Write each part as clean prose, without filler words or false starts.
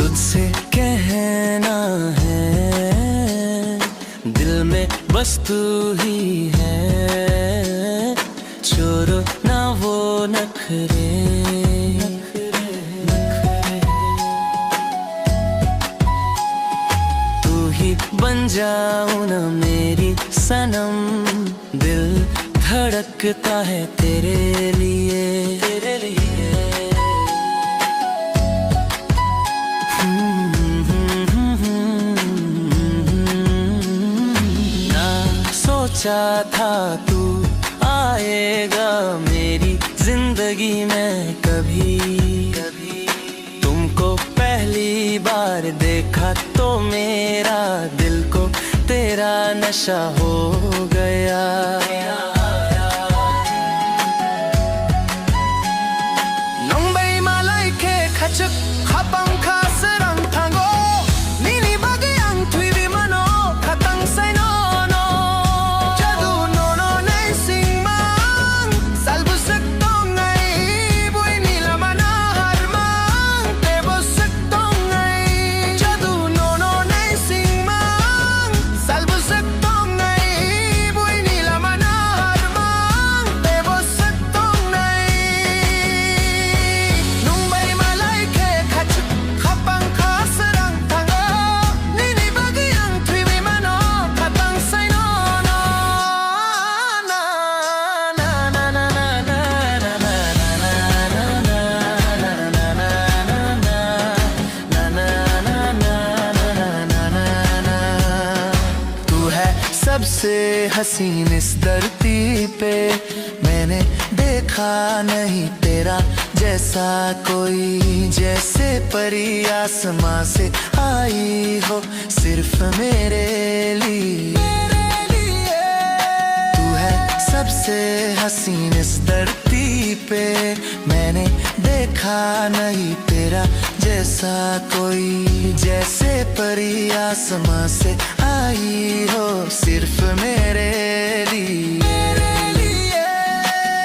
तुझसे कहना है दिल में बस तू ही है, छोड़ो ना वो नखरे। तू ही बन जाऊं ना मेरी सनम, दिल धड़कता है तेरे लिए, तेरे लिए। सोचा था तू आएगा मेरी जिंदगी में कभी, तुमको पहली बार देखा तो मेरा दिल को तेरा नशा हो गया। Nombay malay ke khachuk khapang khasrang thango nini bagyang thui mano khatang sai no no jadu no no nei sing mang salbu sak tong ai bui ni la mana har mang te bo sak tong ai jadu no no nei sing mang salbu sak tong ai bui ni la mana har mang te bo sak tong ai Nombay malay ke khachuk khapang khasrang thango nini bagyang thui mano khatang sai no no na na na na na na na तू है सबसे हसीन इस धरती पे, मैंने देखा नहीं तेरा जैसा कोई, जैसे परी आसमां से आई हो सिर्फ मेरे लिए। तू है सबसे हसीन इस धरती पे, मैंने देखा नहीं तेरा जैसा कोई, जैसे परी आसमां से आई हो सिर्फ मेरे लिए।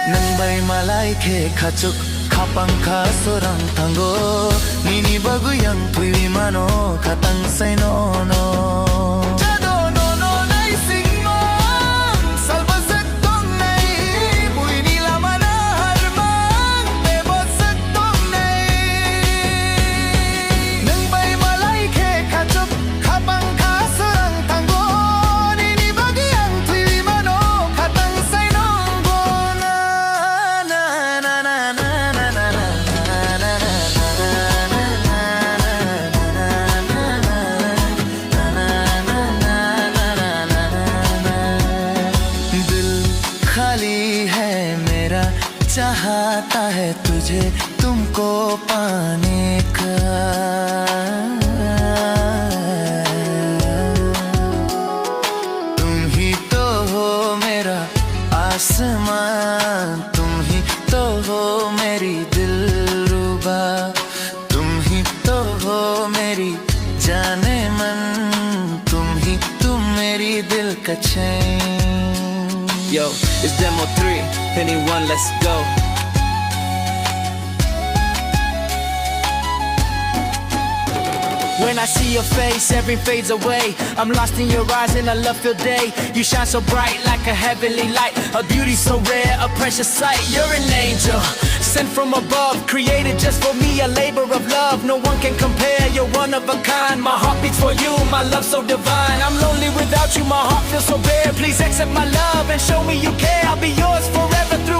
Nombay malay ke khachuk khapang khasorang thango nini bagyang thui mano khatang sai no no jado no no nei sing mang salba sak tong nei bui ni la mana har mang te bo sak tong nei Nombay malay ke khachuk khapang khasorang thango nini bagyang thui mano khatang sai no go na na na na na na na दिल खाली है मेरा, चाहता है तुझे तुमको पाने का। तुम ही तो हो मेरा आसमान, तुम ही तो हो मेरी दिलरुबा, तुम ही तो हो मेरी जाने मन, तुम मेरी दिल का चैन। Yo, it's Demo 3, Penny 1, let's go. When I see your face, everything fades away. I'm lost in your eyes in a love-filled day. You shine so bright like a heavenly light, a beauty so rare, a precious sight. You're an angel, sent from above, created just for me, a labor of love. No one can compare, you're one of a kind. My heart beats for you, my love so divine. I'm lonely without you, my heart feels so bare. Please accept my love and show me you care. I'll be yours forever through